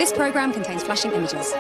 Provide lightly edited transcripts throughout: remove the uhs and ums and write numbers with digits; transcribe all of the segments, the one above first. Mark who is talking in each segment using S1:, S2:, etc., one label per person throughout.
S1: This programme contains flashing images.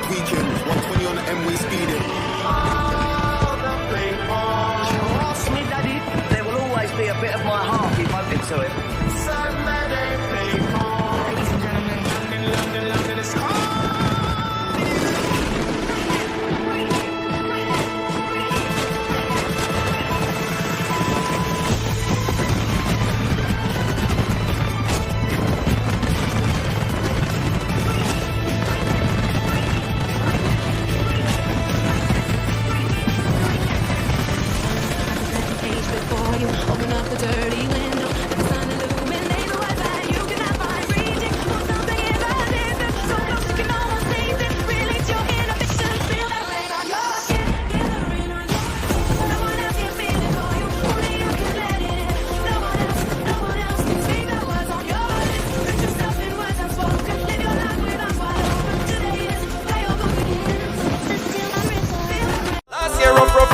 S2: Tweaking, 120 on the M-way speeding.
S3: Trust me, Daddy, there will always be a bit of my heart if open to it. So many people. Ladies and gentlemen, London is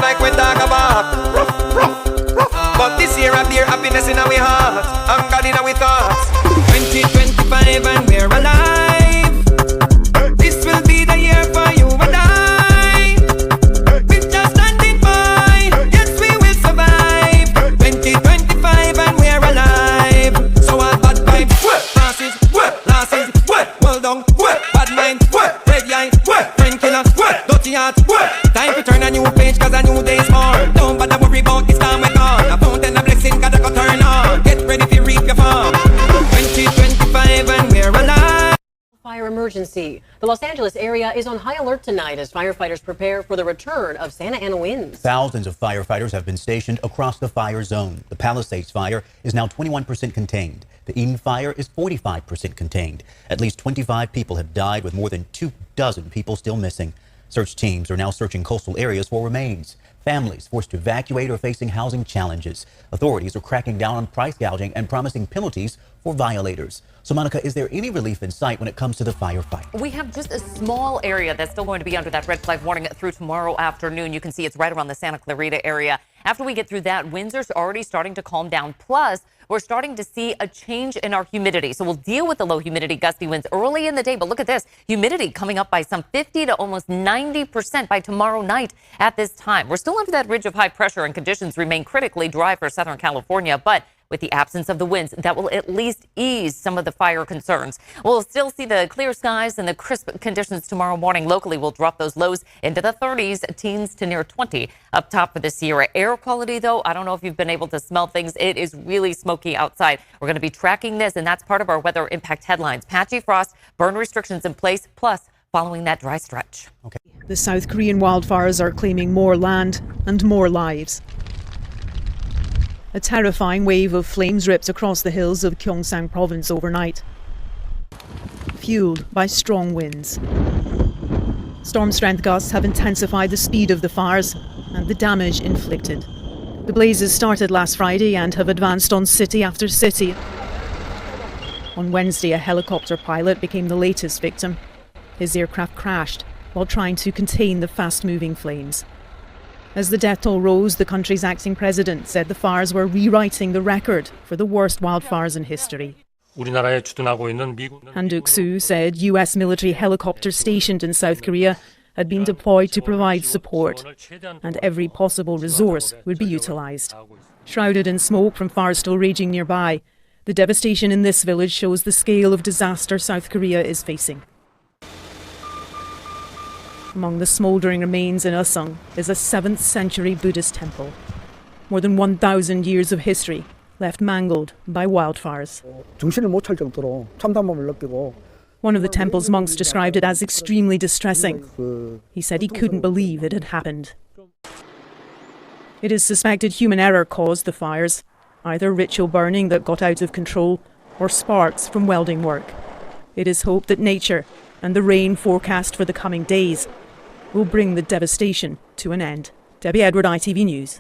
S4: like we talk about but this year I bear happiness in our heart and God in our thoughts. 2025 and we're alive. This will be the year for you and I. We're just standing by. Yes, we will survive. 2025 and we're alive. So all bad vibes, passes, losses, well done, bad mind, red eye, friend killer, dirty heart. Time to turn a new page cause a new day's born. Don't bother worry about this time we're gone. A fountain of blessing gotta go turn on. Get ready to reap your farm. 2025 and we're alive.
S5: Fire emergency. The Los Angeles area is on high alert tonight as firefighters prepare for the return of Santa Ana winds.
S6: Thousands of firefighters have been stationed across the fire zone. The Palisades fire is now 21% contained. The Eden fire is 45% contained. At least 25 people have died with more than 24 people still missing. Search teams are now searching coastal areas for remains. Families forced to evacuate are facing housing challenges. Authorities are cracking down on price gouging and promising penalties for violators. So, Monica, is there any relief in sight when it comes to the firefight?
S7: We have just a small area that's still going to be under that red flag warning through tomorrow afternoon. You can see it's right around the Santa Clarita area. After we get through that, winds are already starting to calm down. Plus, we're starting to see a change in our humidity. So we'll deal with the low humidity, gusty winds early in the day. But look at this, humidity coming up by some 50 to almost 90% by tomorrow night at this time. We're still under that ridge of high pressure and conditions remain critically dry for Southern California. But with the absence of the winds, that will at least ease some of the fire concerns. We'll still see the clear skies and the crisp conditions tomorrow morning. Locally, we'll drop those lows into the 30s, teens to near 20 up top for the Sierra. Air quality, though, I don't know if you've been able to smell things. It is really smoky outside. We're going to be tracking this, and that's part of our weather impact headlines. Patchy frost, burn restrictions in place, plus following that dry stretch.
S6: Okay.
S8: The South Korean wildfires are claiming more land and more lives. A terrifying wave of flames ripped across the hills of Gyeongsang province overnight, fueled by strong winds. Storm strength gusts have intensified the speed of the fires and the damage inflicted. The blazes started last Friday and have advanced on city after city. On Wednesday, a helicopter pilot became the latest victim. His aircraft crashed while trying to contain the fast-moving flames. As the death toll rose, the country's acting president said the fires were rewriting the record for the worst wildfires in history. Han Duck-soo said US military helicopters stationed in South Korea had been deployed to provide support, and every possible resource would be utilised. Shrouded in smoke from fires still raging nearby, the devastation in this village shows the scale of disaster South Korea is facing. Among the smouldering remains in Ussung is a 7th century Buddhist temple. More than 1,000 years of history left mangled by wildfires. One of the temple's monks described it as extremely distressing. He said he couldn't believe it had happened. It is suspected human error caused the fires, either ritual burning that got out of control or sparks from welding work. It is hoped that nature and the rain forecast for the coming days will bring the devastation to an end. Debbie Edward, ITV News.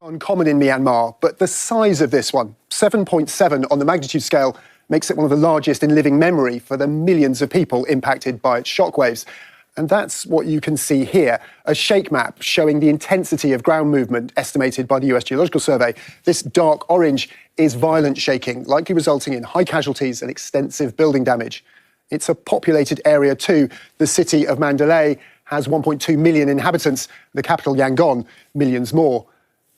S9: Uncommon in Myanmar, but the size of this one, 7.7 on the magnitude scale, makes it one of the largest in living memory for the millions of people impacted by its shockwaves. And that's what you can see here, a shake map showing the intensity of ground movement estimated by the US Geological Survey. This dark orange is violent shaking, likely resulting in high casualties and extensive building damage. It's a populated area too. The city of Mandalay has 1.2 million inhabitants, the capital Yangon, millions more.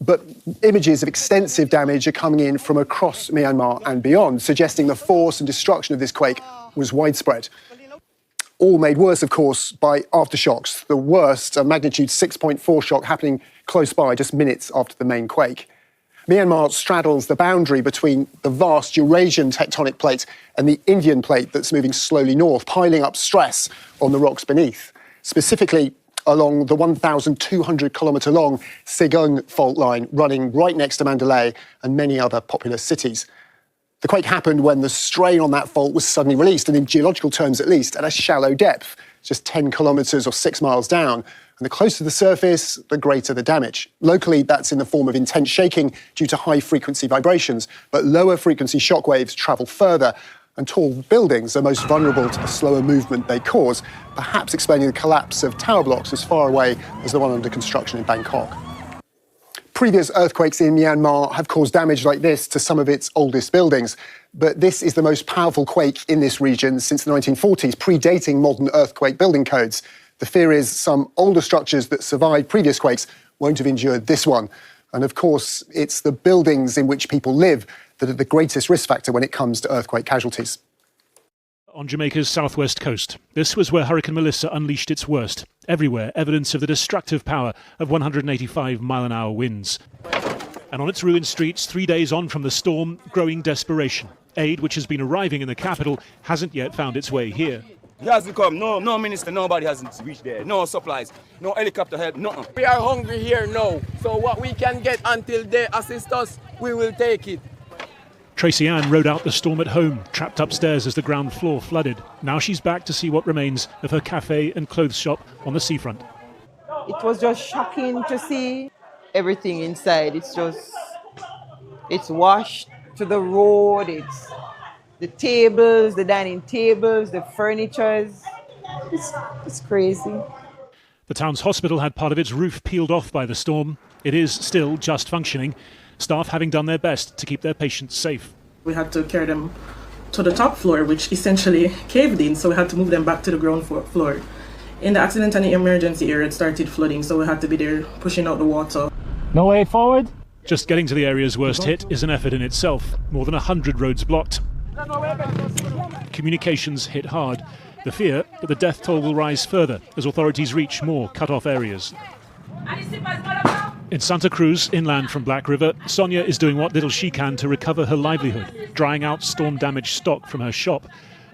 S9: But images of extensive damage are coming in from across Myanmar and beyond, suggesting the force and destruction of this quake was widespread. All made worse, of course, by aftershocks. The worst, a magnitude 6.4 shock happening close by just minutes after the main quake. Myanmar straddles the boundary between the vast Eurasian tectonic plate and the Indian plate that's moving slowly north, piling up stress on the rocks beneath. Specifically, along the 1,200-kilometre long Segung fault line running right next to Mandalay and many other populous cities. The quake happened when the strain on that fault was suddenly released, and in geological terms at least, at a shallow depth, just 10 kilometres or 6 miles down. And the closer the surface, the greater the damage. Locally, that's in the form of intense shaking due to high-frequency vibrations, but lower-frequency shockwaves travel further, and tall buildings are most vulnerable to the slower movement they cause, perhaps explaining the collapse of tower blocks as far away as the one under construction in Bangkok. Previous earthquakes in Myanmar have caused damage like this to some of its oldest buildings, but this is the most powerful quake in this region since the 1940s, predating modern earthquake building codes. The fear is some older structures that survived previous quakes won't have endured this one. And of course, it's the buildings in which people live that are the greatest risk factor when it comes to earthquake casualties.
S10: On Jamaica's southwest coast, this was where Hurricane Melissa unleashed its worst. Everywhere, evidence of the destructive power of 185-mile-an-hour winds. And on its ruined streets, 3 days on from the storm, growing desperation. Aid, which has been arriving in the capital, hasn't yet found its way here.
S11: He hasn't come. No minister, nobody hasn't reached there. No supplies, no helicopter help, nothing.
S12: We are hungry here now, so what we can get until they assist us, we will take it.
S10: Tracy Ann rode out the storm at home, trapped upstairs as the ground floor flooded. Now she's back to see what remains of her cafe and clothes shop on the seafront.
S13: It was just shocking to see everything inside. It's washed to the road, it's the tables, the dining tables, the furniture. It's crazy.
S10: The town's hospital had part of its roof peeled off by the storm. It is still just functioning, staff having done their best to keep their patients safe.
S14: We had to carry them to the top floor, which essentially caved in, so we had to move them back to the ground floor. In the accident and the emergency area, it started flooding, so we had to be there pushing out the water.
S10: No way forward? Just getting to the areas worst hit is an effort in itself. More than 100 roads blocked. Communications hit hard. The fear that the death toll will rise further as authorities reach more cut-off areas. In Santa Cruz, inland from Black River, Sonia is doing what little she can to recover her livelihood, drying out storm-damaged stock from her shop.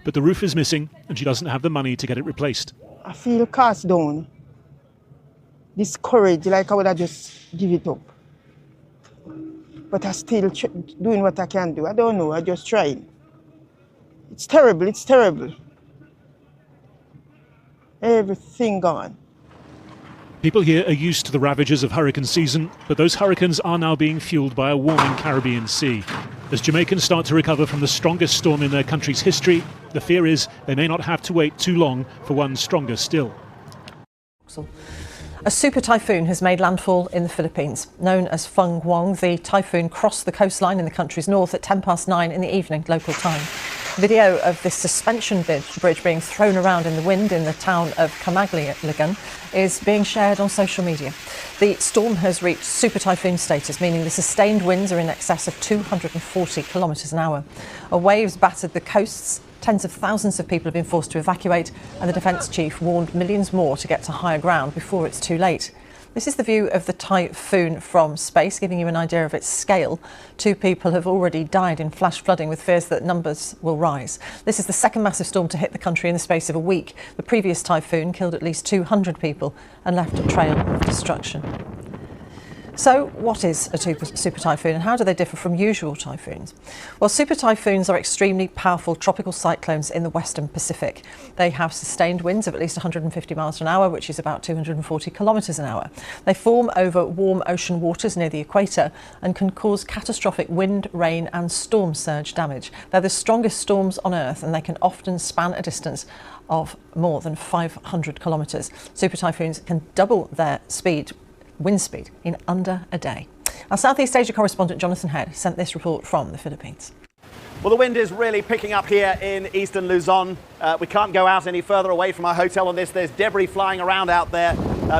S10: But the roof is missing and she doesn't have the money to get it replaced.
S13: I feel cast down, discouraged, like I would have just give it up. But I still doing what I can do. I don't know, I just trying. It's terrible, it's terrible. Everything gone.
S10: People here are used to the ravages of hurricane season, but those hurricanes are now being fueled by a warming Caribbean Sea. As Jamaicans start to recover from the strongest storm in their country's history, the fear is they may not have to wait too long for one stronger still.
S15: A super typhoon has made landfall in the Philippines. Known as Feng Huang, the typhoon crossed the coastline in the country's north at 9:10 in the evening, local time. Video of this suspension bridge being thrown around in the wind in the town of Camagligan is being shared on social media. The storm has reached super typhoon status, meaning the sustained winds are in excess of 240 kilometres an hour. Waves battered the coasts. Tens of thousands of people have been forced to evacuate, and the defence chief warned millions more to get to higher ground before it's too late. This is the view of the typhoon from space, giving you an idea of its scale. 2 people have already died in flash flooding, with fears that numbers will rise. This is the second massive storm to hit the country in the space of a week. The previous typhoon killed at least 200 people and left a trail of destruction. So what is a super typhoon and how do they differ from usual typhoons? Well, super typhoons are extremely powerful tropical cyclones in the Western Pacific. They have sustained winds of at least 150 miles an hour, which is about 240 kilometres an hour. They form over warm ocean waters near the equator and can cause catastrophic wind, rain and storm surge damage. They're the strongest storms on Earth and they can often span a distance of more than 500 kilometres. Super typhoons can double their wind speed in under a day. Our Southeast Asia correspondent Jonathan Head sent this report from the Philippines.
S16: Well, the wind is really picking up here in eastern Luzon. We can't go out any further away from our hotel on this. There's debris flying around out there.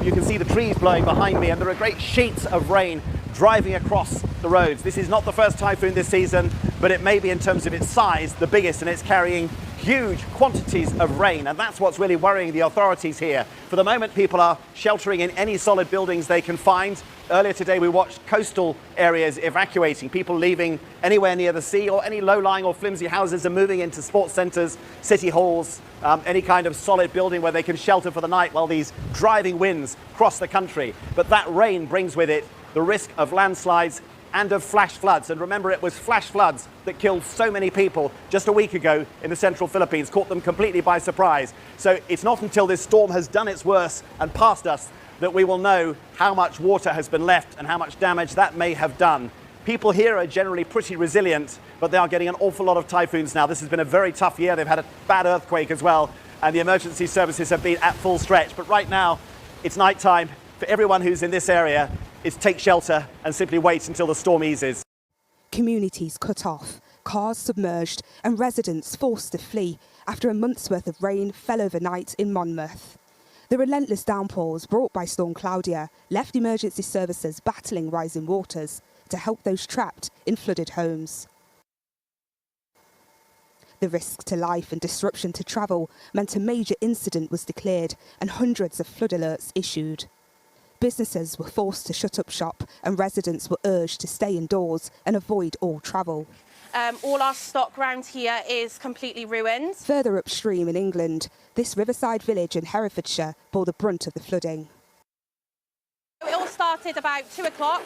S16: You can see the trees blowing behind me, and there are great sheets of rain driving across the roads. This is not the first typhoon this season, but it may be, in terms of its size, the biggest, and it's carrying huge quantities of rain, and that's what's really worrying the authorities here. For the moment, people are sheltering in any solid buildings they can find. Earlier today, we watched coastal areas evacuating. People leaving anywhere near the sea, or any low-lying or flimsy houses are moving into sports centres, city halls, any kind of solid building where they can shelter for the night while these driving winds cross the country. But that rain brings with it the risk of landslides and of flash floods. And remember, it was flash floods that killed so many people just a week ago in the central Philippines, caught them completely by surprise. So it's not until this storm has done its worst and passed us that we will know how much water has been left and how much damage that may have done. People here are generally pretty resilient, but they are getting an awful lot of typhoons now. This has been a very tough year. They've had a bad earthquake as well, and the emergency services have been at full stretch. But right now, it's night time. For everyone who's in this area, is take shelter and simply wait until the storm eases.
S17: Communities cut off, cars submerged and residents forced to flee after a month's worth of rain fell overnight in Monmouth. The relentless downpours brought by Storm Claudia left emergency services battling rising waters to help those trapped in flooded homes. The risk to life and disruption to travel meant a major incident was declared and hundreds of flood alerts issued. Businesses were forced to shut up shop and residents were urged to stay indoors and avoid all travel.
S18: All our stock round here is completely ruined.
S17: Further upstream in England, this riverside village in Herefordshire bore the brunt of the flooding.
S18: It all started about 2 o'clock.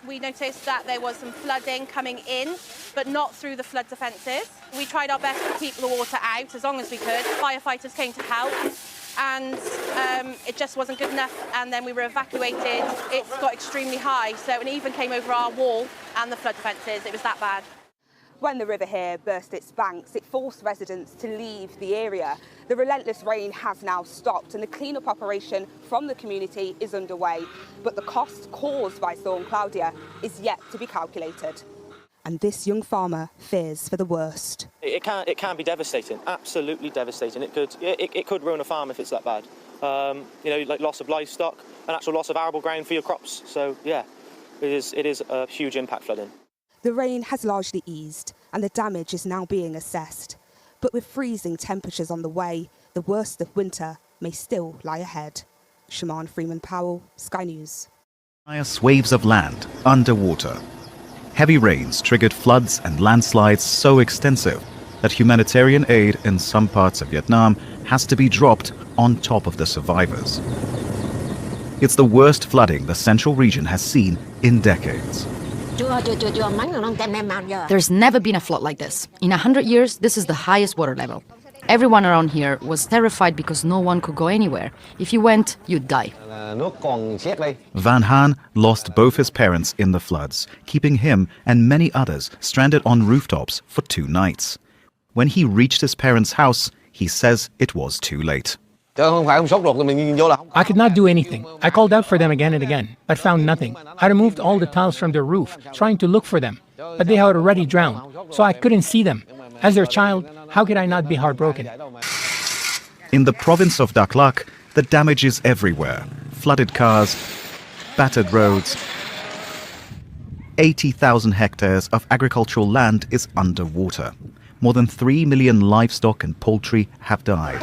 S18: We noticed that there was some flooding coming in, but not through the flood defences. We tried our best to keep the water out as long as we could. Firefighters came to help, and it just wasn't good enough, and then we were evacuated. It got extremely high, so it even came over our wall and the flood defences. It was that bad.
S17: When the river here burst its banks, it forced residents to leave the area. The relentless rain has now stopped and the clean-up operation from the community is underway. But the cost caused by Storm Claudia is yet to be calculated. And this young farmer fears for the worst.
S19: It can be devastating, absolutely devastating. It could ruin a farm if it's that bad. Like loss of livestock, an actual loss of arable ground for your crops. So yeah, it is a huge impact flooding.
S17: The rain has largely eased and the damage is now being assessed. But with freezing temperatures on the way, the worst of winter may still lie ahead. Shaman Freeman-Powell, Sky News.
S20: Waves of land underwater. Heavy rains triggered floods and landslides so extensive that humanitarian aid in some parts of Vietnam has to be dropped on top of the survivors. It's the worst flooding the central region has seen in decades.
S21: There's never been a flood like this. In 100 years, this is the highest water level. Everyone around here was terrified because no one could go anywhere. If you went, you'd die.
S20: Van Haan lost both his parents in the floods, keeping him and many others stranded on rooftops for 2 nights. When he reached his parents' house, he says it was too late.
S22: I could not do anything. I called out for them again and again, but found nothing. I removed all the tiles from their roof, trying to look for them, but they had already drowned, so I couldn't see them. As their child, how could I not be heartbroken?
S20: In the province of Dakhla, the damage is everywhere. Flooded cars, battered roads. 80,000 hectares of agricultural land is underwater. More than 3 million livestock and poultry have died.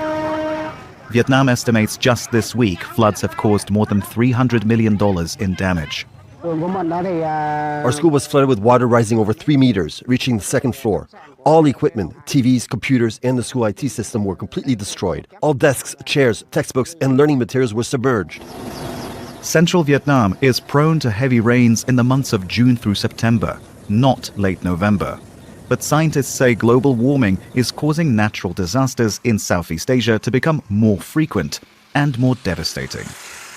S20: Vietnam estimates just this week floods have caused more than $300 million in damage.
S23: Our school was flooded with water rising over 3 meters, reaching the 2nd floor. All equipment, TVs, computers, and the school IT system were completely destroyed. All desks, chairs, textbooks, and learning materials were submerged.
S20: Central Vietnam is prone to heavy rains in the months of June through September, not late November. But scientists say global warming is causing natural disasters in Southeast Asia to become more frequent and more devastating.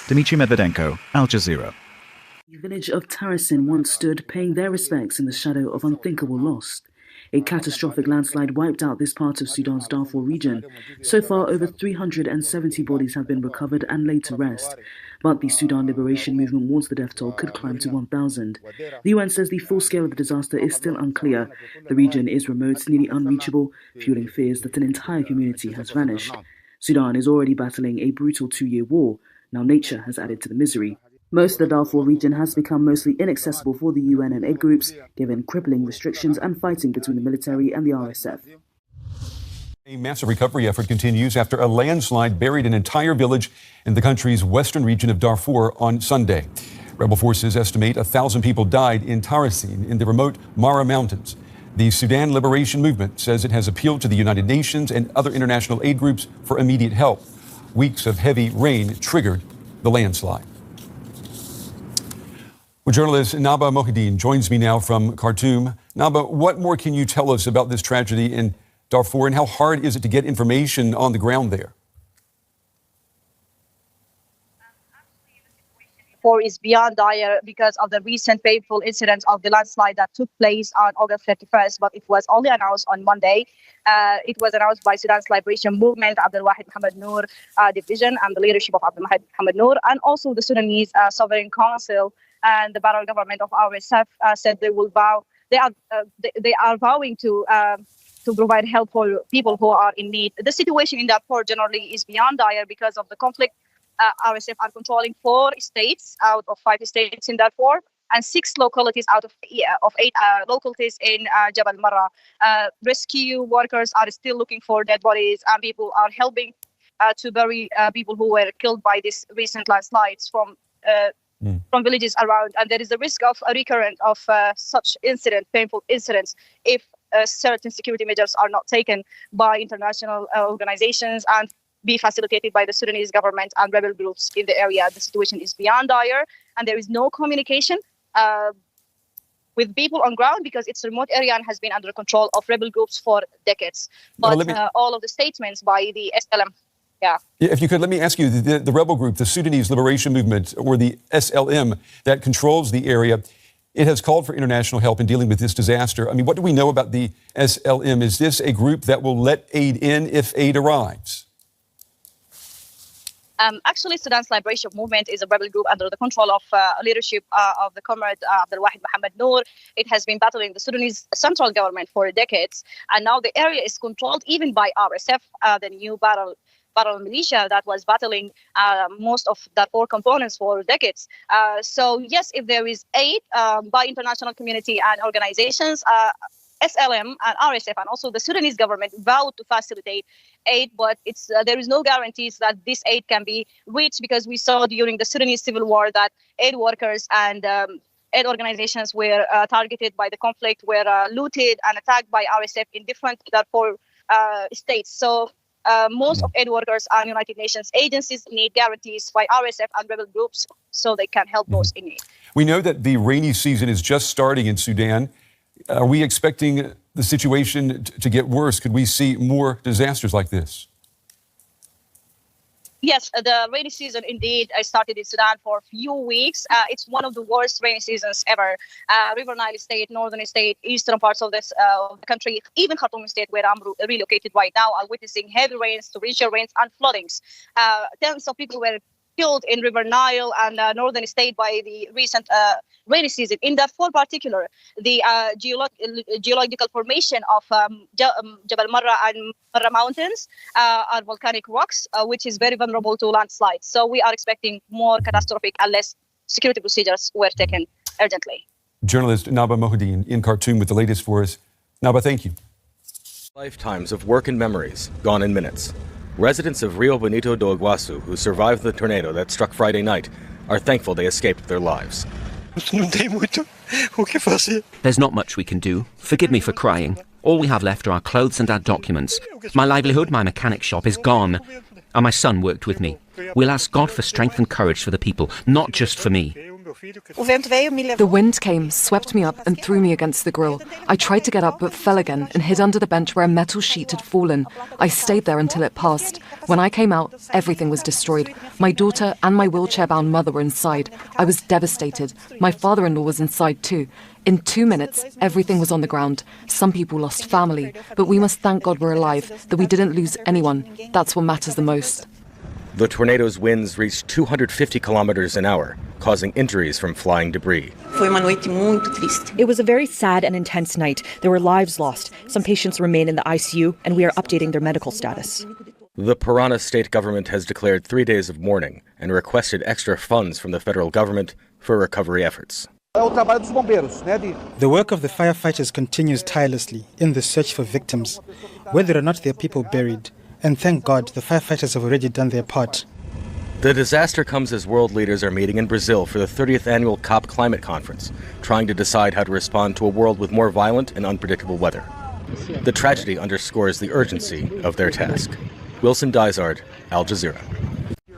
S20: Dmitry Medvedenko, Al Jazeera.
S24: The village of Tarasin once stood paying their respects in the shadow of unthinkable loss. A catastrophic landslide wiped out this part of Sudan's Darfur region. So far, over 370 bodies have been recovered and laid to rest. But the Sudan Liberation Movement warns the death toll could climb to 1,000. The UN says the full scale of the disaster is still unclear. The region is remote, nearly unreachable, fueling fears that an entire community has vanished. Sudan is already battling a brutal 2-year war. Now nature has added to the misery. Most of the Darfur region has become mostly inaccessible for the UN and aid groups, given crippling restrictions and fighting between the military and the RSF.
S25: A massive recovery effort continues after a landslide buried an entire village in the country's western region of Darfur on Sunday. Rebel forces estimate 1,000 people died in Tarasin in the remote Mara Mountains. The Sudan Liberation Movement says it has appealed to the United Nations and other international aid groups for immediate help. Weeks of heavy rain triggered the landslide. Well, journalist Naba Mohideen joins me now from Khartoum. Naba, what more can you tell us about this tragedy in Darfur, and how hard is it to get information on the ground there?
S26: Is beyond dire because of the recent painful incidents of the landslide that took place on August 31st, but it was only announced on Monday. It was announced by Sudan's Liberation Movement, Abdel Wahid Mohamed Noor division, and the leadership of Abdel Wahid Mohamed Noor, and also the Sudanese Sovereign Council and the Barrel government of RSF said they will vow. They are vowing to provide help for people who are in need. The situation in Darfur generally is beyond dire because of the conflict. RSF are controlling 4 states out of 5 states in Darfur and 6 localities out of 8 localities in Jabal Marra. Rescue workers are still looking for dead bodies, and people are helping to bury people who were killed by these recent landslides from villages around. And there is a risk of a recurrence of such painful incidents, if certain security measures are not taken by international organizations and be facilitated by the Sudanese government and rebel groups in the area. The situation is beyond dire, and there is no communication with people on ground because it's a remote area and has been under control of rebel groups for decades. But all of the statements by the SLM,
S25: If you could, let me ask you, the rebel group, the Sudanese Liberation Movement, or the SLM, that controls the area, it has called for international help in dealing with this disaster. I mean, what do we know about the SLM? Is this a group that will let aid in if aid arrives?
S26: Actually, Sudan's Liberation Movement is a rebel group under the control of leadership of the comrade Abdel Wahid Mohamed Noor. It has been battling the Sudanese central government for decades, and now the area is controlled even by RSF, the new battle militia that was battling most of Darfur components for decades. So yes, if there is aid by international community and organizations, SLM and RSF and also the Sudanese government vowed to facilitate aid, but there is no guarantees that this aid can be reached, because we saw during the Sudanese civil war that aid workers and aid organizations were targeted by the conflict, were looted and attacked by RSF in different Darfur states. So Most of aid workers and United Nations agencies need guarantees by RSF and rebel groups so they can help those in need.
S25: We know that the rainy season is just starting in Sudan. Are we expecting the situation to get worse? Could we see more disasters like this?
S26: Yes, the rainy season indeed started in Sudan for a few weeks. It's one of the worst rainy seasons ever. River Nile State, Northern State, eastern parts of this the country, even Khartoum State, where I'm relocated right now, are witnessing heavy rains, torrential rains, and floodings. Tens of people were killed in River Nile and Northern State by the recent rainy season. In Darfur, particular, the geological formation of Jabal Marra and Marra Mountains are volcanic rocks, which is very vulnerable to landslides. So we are expecting more catastrophic unless security procedures were taken urgently.
S25: Journalist Naba Mohideen in Khartoum with the latest for us. Naba, thank you.
S1: Lifetimes of work and memories gone in minutes. Residents of Rio Bonito do Iguaçu, who survived the tornado that struck Friday night, are thankful they escaped their lives.
S2: There's not much we can do. Forgive me for crying. All we have left are our clothes and our documents. My livelihood, my mechanic shop, is gone. And my son worked with me. We'll ask God for strength and courage for the people, not just for me.
S3: The wind came, swept me up and threw me against the grill. I tried to get up but fell again and hid under the bench where a metal sheet had fallen. I stayed there until it passed. When I came out, everything was destroyed. My daughter and my wheelchair-bound mother were inside. I was devastated. My father-in-law was inside too. In 2 minutes, everything was on the ground. Some people lost family, but we must thank God we're alive, that we didn't lose anyone. That's what matters the most.
S1: The tornado's winds reached 250 kilometers an hour, causing injuries from flying debris.
S4: It was a very sad and intense night. There were lives lost. Some patients remain in the ICU, and we are updating their medical status.
S1: The Parana state government has declared 3 days of mourning and requested extra funds from the federal government for recovery efforts.
S5: The work of the firefighters continues tirelessly in the search for victims, whether or not there are people buried. And thank God the firefighters have already done their part.
S1: The disaster comes as world leaders are meeting in Brazil for the 30th annual COP climate conference, trying to decide how to respond to a world with more violent and unpredictable weather. The tragedy underscores the urgency of their task. Wilson Dysart, Al Jazeera.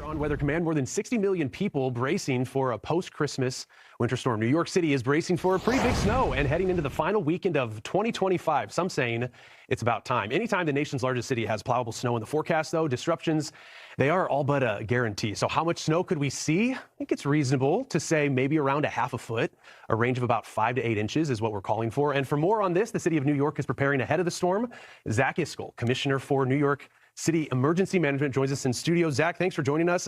S7: On Weather Command, more than 60 million people bracing for a post-Christmas winter storm. New York City is bracing for a pretty big snow and heading into the final weekend of 2025. Some saying it's about time. Anytime the nation's largest city has plowable snow in the forecast, though, disruptions, they are all but a guarantee. So how much snow could we see? I think it's reasonable to say maybe around a half a foot. A range of about 5 to 8 inches is what we're calling for. And for more on this, the city of New York is preparing ahead of the storm. Zach Iskell, commissioner for New York City Emergency Management, joins us in studio. Zach, thanks for joining us.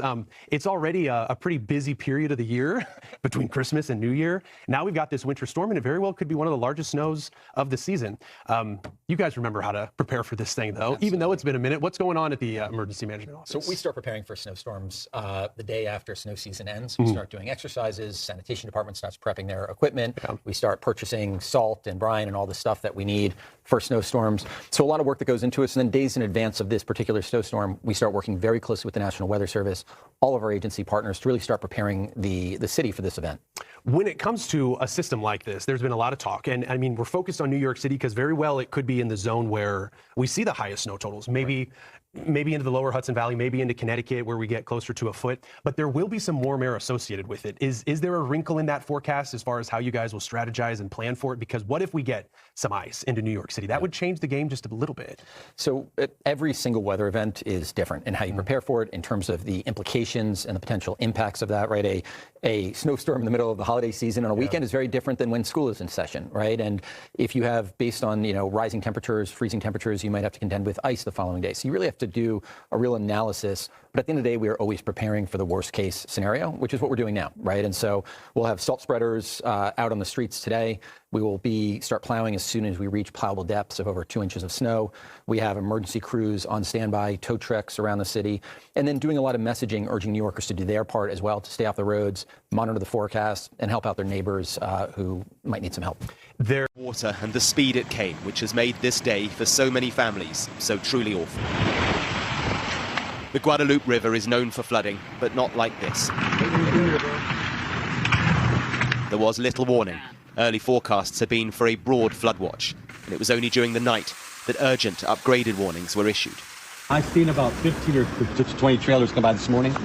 S7: It's already a pretty busy period of the year between Christmas and New Year. Now we've got this winter storm, and it very well could be one of the largest snows of the season. You guys remember how to prepare for this thing, though, Absolutely. Even though it's been a minute. What's going on at the Emergency Management Office?
S27: So we start preparing for snowstorms the day after snow season ends. We start doing exercises. Sanitation department starts prepping their equipment. Yeah. We start purchasing salt and brine and all the stuff that we need for snowstorms. So a lot of work that goes into it. And then days in advance of this particular snowstorm, we start working very closely with the National Weather Service, all of our agency partners, to really start preparing the city for this event.
S7: When it comes to a system like this, there's been a lot of talk. And I mean, we're focused on New York City because very well it could be in the zone where we see the highest snow totals. Maybe into the lower Hudson Valley, maybe into Connecticut where we get closer to a foot, but there will be some warm air associated with it. Is there a wrinkle in that forecast as far as how you guys will strategize and plan for it? Because what if we get some ice into New York City? That would change the game just a little bit.
S27: So every single weather event is different in how you prepare for it in terms of the implications and the potential impacts of that, right? A snowstorm in the middle of the holiday season on a weekend is very different than when school is in session, right? And if you have, based on, rising temperatures, freezing temperatures, you might have to contend with ice the following day. So you really have to do a real analysis. But at the end of the day, we are always preparing for the worst case scenario, which is what we're doing now, right? And so we'll have salt spreaders out on the streets today. We will start plowing as soon as we reach plowable depths of over 2 inches of snow. We have emergency crews on standby, tow trucks around the city, and then doing a lot of messaging, urging New Yorkers to do their part as well, to stay off the roads, monitor the forecast, and help out their neighbors who might need some help.
S28: Water and the speed it came, which has made this day for so many families so truly awful. The Guadalupe River is known for flooding, but not like this. There was little warning. Early forecasts had been for a broad flood watch, and it was only during the night that urgent upgraded warnings were issued.
S6: I've seen about 15 or 20 trailers come by this morning,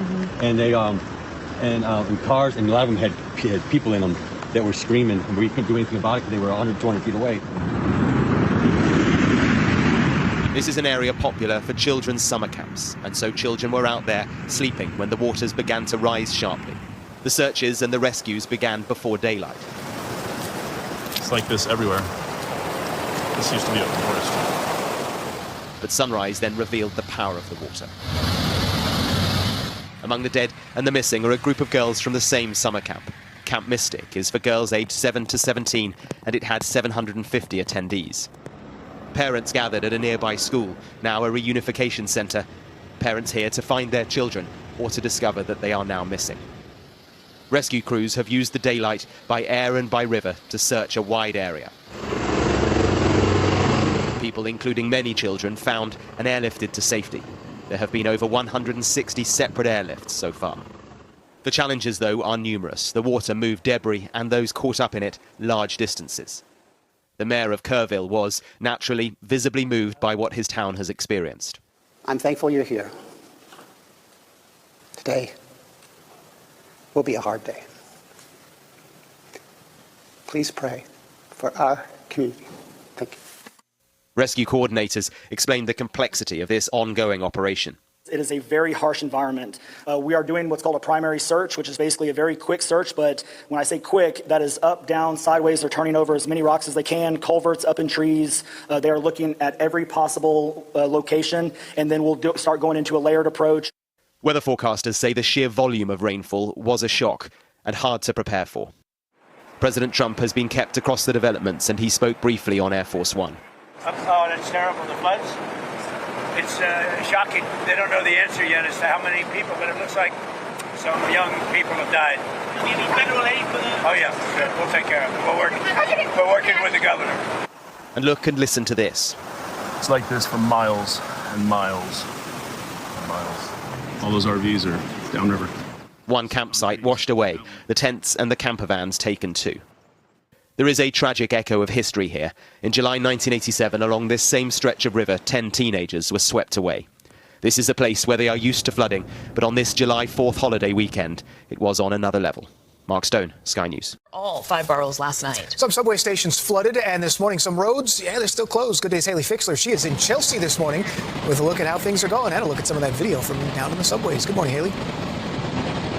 S6: and they and cars, and a lot of them had people in them that were screaming, and we couldn't do anything about it because they were 100, 200 feet away.
S28: This is an area popular for children's summer camps, and so children were out there sleeping when the waters began to rise sharply. The searches and the rescues began before daylight.
S8: It's like this everywhere. This used to be a forest.
S28: But sunrise then revealed the power of the water. Among the dead and the missing are a group of girls from the same summer camp. Camp Mystic is for girls aged 7 to 17, and it had 750 attendees. Parents gathered at a nearby school, now a reunification centre. Parents here to find their children or to discover that they are now missing. Rescue crews have used the daylight by air and by river to search a wide area. People, including many children, found and airlifted to safety. There have been over 160 separate airlifts so far. The challenges, though, are numerous. The water moved debris and those caught up in it large distances. The mayor of Kerrville was, naturally, visibly moved by what his town has experienced.
S9: I'm thankful you're here. Today will be a hard day. Please pray for our community. Thank you.
S28: Rescue coordinators explained the complexity of this ongoing operation.
S10: It is a very harsh environment. We are doing what's called a primary search, which is basically a very quick search. But when I say quick, that is up, down, sideways. They're turning over as many rocks as they can, culverts up in trees. They are looking at every possible location. And then we'll start going into a layered approach.
S28: Weather forecasters say the sheer volume of rainfall was a shock and hard to prepare for. President Trump has been kept across the developments, and he spoke briefly on Air Force One.
S11: Oh, that's terrible, the floods. It's shocking. They don't know the answer yet as to how many people, but it looks like some young people have died. Do you need federal aid for that? Oh, yeah, sure. We'll take care of it. We're working with the governor.
S28: And look and listen to this.
S8: It's like this for miles and miles and miles. All those RVs are downriver.
S28: One campsite washed away, the tents and the camper vans taken too. There is a tragic echo of history here. In July 1987, along this same stretch of river, 10 teenagers were swept away. This is a place where they are used to flooding, but on this July 4th holiday weekend, it was on another level. Mark Stone, Sky News.
S12: All 5 boroughs last night.
S13: Some subway stations flooded, and this morning some roads, they're still closed. Good day's Haley Fixler. She is in Chelsea this morning with a look at how things are going and a look at some of that video from down in the subways. Good morning, Haley.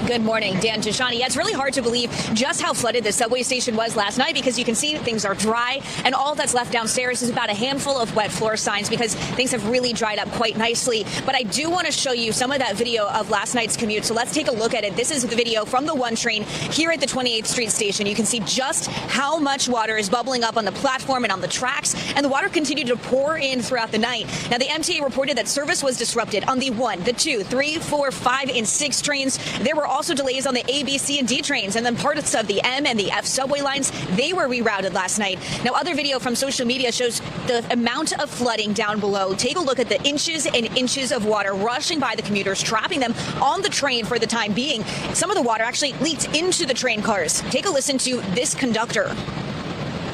S12: Good morning, Dan Tashani. Yeah, it's really hard to believe just how flooded the subway station was last night because you can see things are dry and all that's left downstairs is about a handful of wet floor signs because things have really dried up quite nicely. But I do want to show you some of that video of last night's commute. So let's take a look at it. This is the video from the 1 train here at the 28th Street station. You can see just how much water is bubbling up on the platform and on the tracks, and the water continued to pour in throughout the night. Now, the MTA reported that service was disrupted on the 1, the 2, 3, 4, 5, and 6 trains. There were also delays on the A, B, C, and D trains, and then parts of the M and the F subway lines, they were rerouted last night. Now, other video from social media shows the amount of flooding down below. Take a look at the inches and inches of water rushing by the commuters, trapping them on the train for the time being. Some of the water actually leaked into the train cars. Take a listen to this conductor.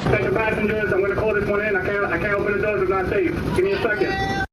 S11: Attention passengers, I'm going to call this one in. I can't open the doors, it's not safe. Give me a second.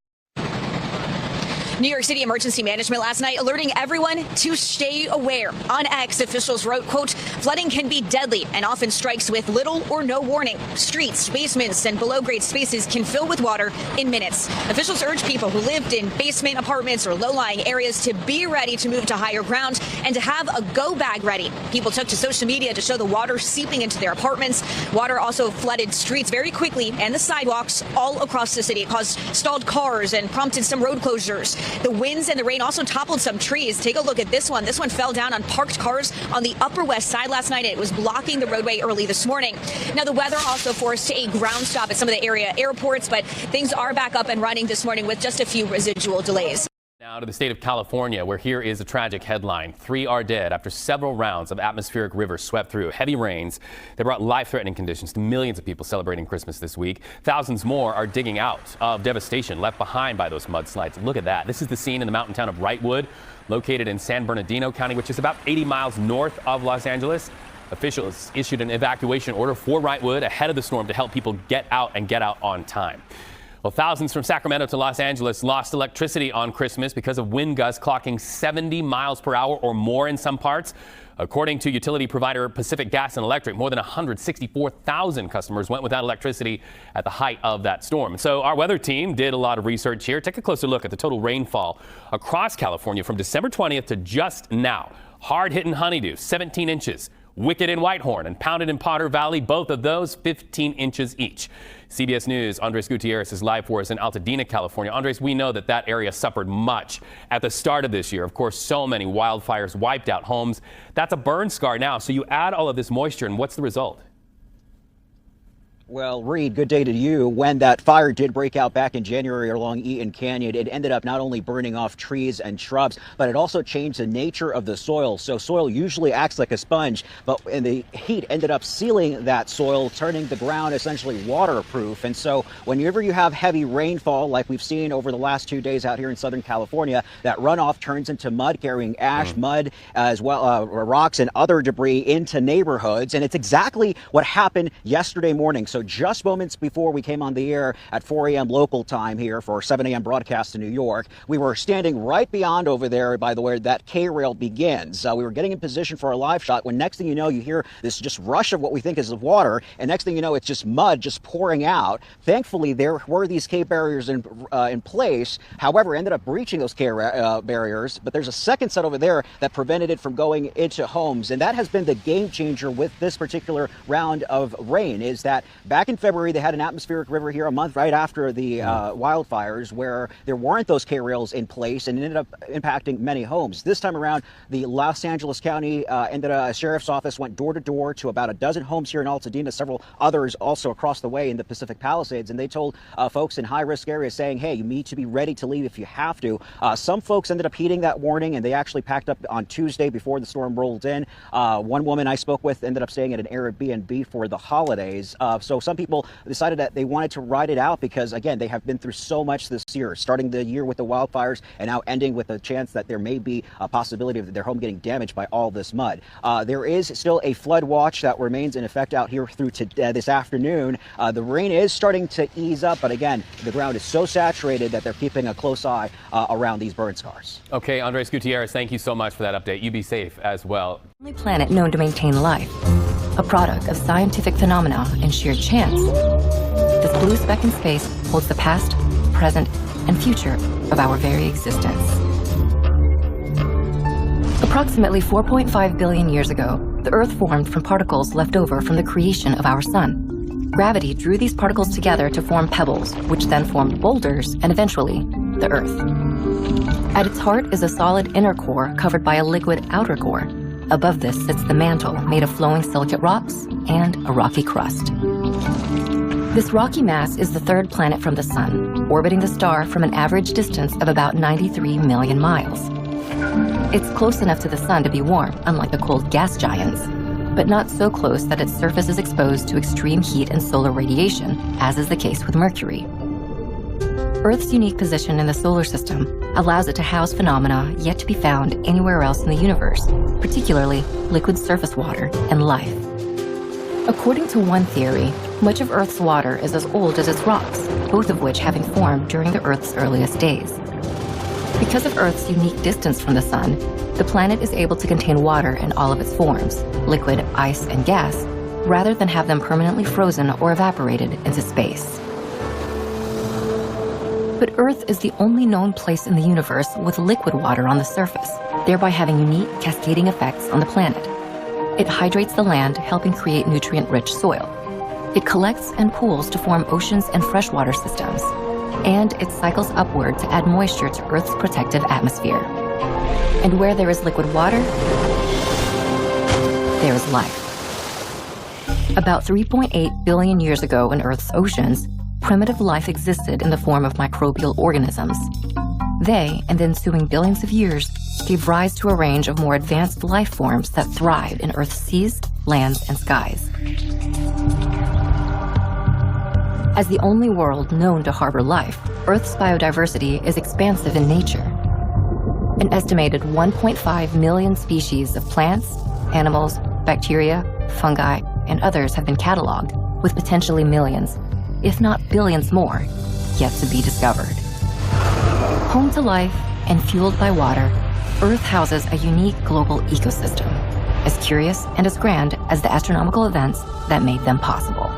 S12: New York City Emergency Management last night alerting everyone to stay aware. On X, officials wrote, quote, flooding can be deadly and often strikes with little or no warning. Streets, basements, and below-grade spaces can fill with water in minutes. Officials urge people who lived in basement apartments or low-lying areas to be ready to move to higher ground and to have a go bag ready. People took to social media to show the water seeping into their apartments. Water also flooded streets very quickly and the sidewalks all across the city. It caused stalled cars and prompted some road closures. The winds and the rain also toppled some trees. Take a look at this one. This one fell down on parked cars on the Upper West Side last night. It was blocking the roadway early this morning. Now, the weather also forced a ground stop at some of the area airports, but things are back up and running this morning with just a few residual delays.
S14: Now to the state of California, where here is a tragic headline. 3 are dead after several rounds of atmospheric rivers swept through. Heavy rains that brought life-threatening conditions to millions of people celebrating Christmas this week. Thousands more are digging out of devastation left behind by those mudslides. Look at that. This is the scene in the mountain town of Wrightwood, located in San Bernardino County, which is about 80 miles north of Los Angeles. Officials issued an evacuation order for Wrightwood ahead of the storm to help people get out and get out on time. Well, Well, thousands from Sacramento to Los Angeles lost electricity on Christmas because of wind gusts clocking 70 miles per hour or more in some parts. According to utility provider Pacific Gas and Electric, more than 164,000 customers went without electricity at the height of that storm. So our weather team did a lot of research here. Take a closer look at the total rainfall across California from December 20th to just now. Hard-hitting Honeydew, 17 inches. Wicked in Whitehorn and Pounded in Potter Valley, both of those 15 inches each. CBS News' Andres Gutierrez is live for us in Altadena, California. Andres, we know that area suffered much at the start of this year. Of course, so many wildfires wiped out homes. That's a burn scar now. So you add all of this moisture, and what's the result?
S15: Well, Reed, good day to you. When that fire did break out back in January along Eaton Canyon, it ended up not only burning off trees and shrubs, but it also changed the nature of the soil. So soil usually acts like a sponge, but the heat ended up sealing that soil, turning the ground essentially waterproof. And so whenever you have heavy rainfall, like we've seen over the last 2 days out here in Southern California, that runoff turns into mud, carrying ash, mud, as well, rocks and other debris into neighborhoods. And it's exactly what happened yesterday morning. So just moments before we came on the air at 4 a.m. local time here for 7 a.m. broadcast in New York, we were standing right beyond over there, by the way, that K-rail begins. We were getting in position for a live shot when next thing you know, you hear this just rush of what we think is of water. And next thing you know, it's just mud just pouring out. Thankfully, there were these K barriers in place. However, ended up breaching those K barriers. But there's a second set over there that prevented it from going into homes. And that has been the game changer with this particular round of rain, is that back in February, they had an atmospheric river here a month right after the wildfires where there weren't those K-rails in place and it ended up impacting many homes. This time around, the Los Angeles County Sheriff's Office went door to door to about a dozen homes here in Altadena, several others also across the way in the Pacific Palisades. And they told folks in high-risk areas saying, hey, you need to be ready to leave if you have to. Some folks ended up heeding that warning and they actually packed up on Tuesday before the storm rolled in. One woman I spoke with ended up staying at an Airbnb for the holidays. So some people decided that they wanted to ride it out because, again, they have been through so much this year, starting the year with the wildfires and now ending with a chance that there may be a possibility of their home getting damaged by all this mud. There is still a flood watch that remains in effect out here through this afternoon. The rain is starting to ease up, but again, the ground is so saturated that they're keeping a close eye around these burn scars.
S14: Okay, Andres Gutierrez, thank you so much for that update. You be safe as well.
S16: Only planet known to maintain life, a product of scientific phenomena and sheer chance. This blue speck in space holds the past, present, and future of our very existence. Approximately 4.5 billion years ago, the Earth formed from particles left over from the creation of our sun. Gravity drew these particles together to form pebbles, which then formed boulders and eventually the Earth. At its heart is a solid inner core covered by a liquid outer core. Above this sits the mantle made of flowing silicate rocks and a rocky crust. This rocky mass is the third planet from the sun, orbiting the star from an average distance of about 93 million miles. It's close enough to the sun to be warm, unlike the cold gas giants, but not so close that its surface is exposed to extreme heat and solar radiation, as is the case with Mercury. Earth's unique position in the solar system allows it to house phenomena yet to be found anywhere else in the universe, particularly liquid surface water and life. According to one theory, much of Earth's water is as old as its rocks, both of which having formed during the Earth's earliest days. Because of Earth's unique distance from the sun, the planet is able to contain water in all of its forms, liquid, ice, and gas, rather than have them permanently frozen or evaporated into space. But Earth is the only known place in the universe with liquid water on the surface, thereby having unique cascading effects on the planet. It hydrates the land, helping create nutrient-rich soil. It collects and pools to form oceans and freshwater systems. And it cycles upward to add moisture to Earth's protective atmosphere. And where there is liquid water, there is life. About 3.8 billion years ago in Earth's oceans, primitive life existed in the form of microbial organisms. They, in the ensuing billions of years, gave rise to a range of more advanced life forms that thrive in Earth's seas, lands, and skies. As the only world known to harbor life, Earth's biodiversity is expansive in nature. An estimated 1.5 million species of plants, animals, bacteria, fungi, and others have been cataloged, with potentially millions, if not billions more, yet to be discovered. Home to life and fueled by water, Earth houses a unique global ecosystem, as curious and as grand as the astronomical events that made them possible.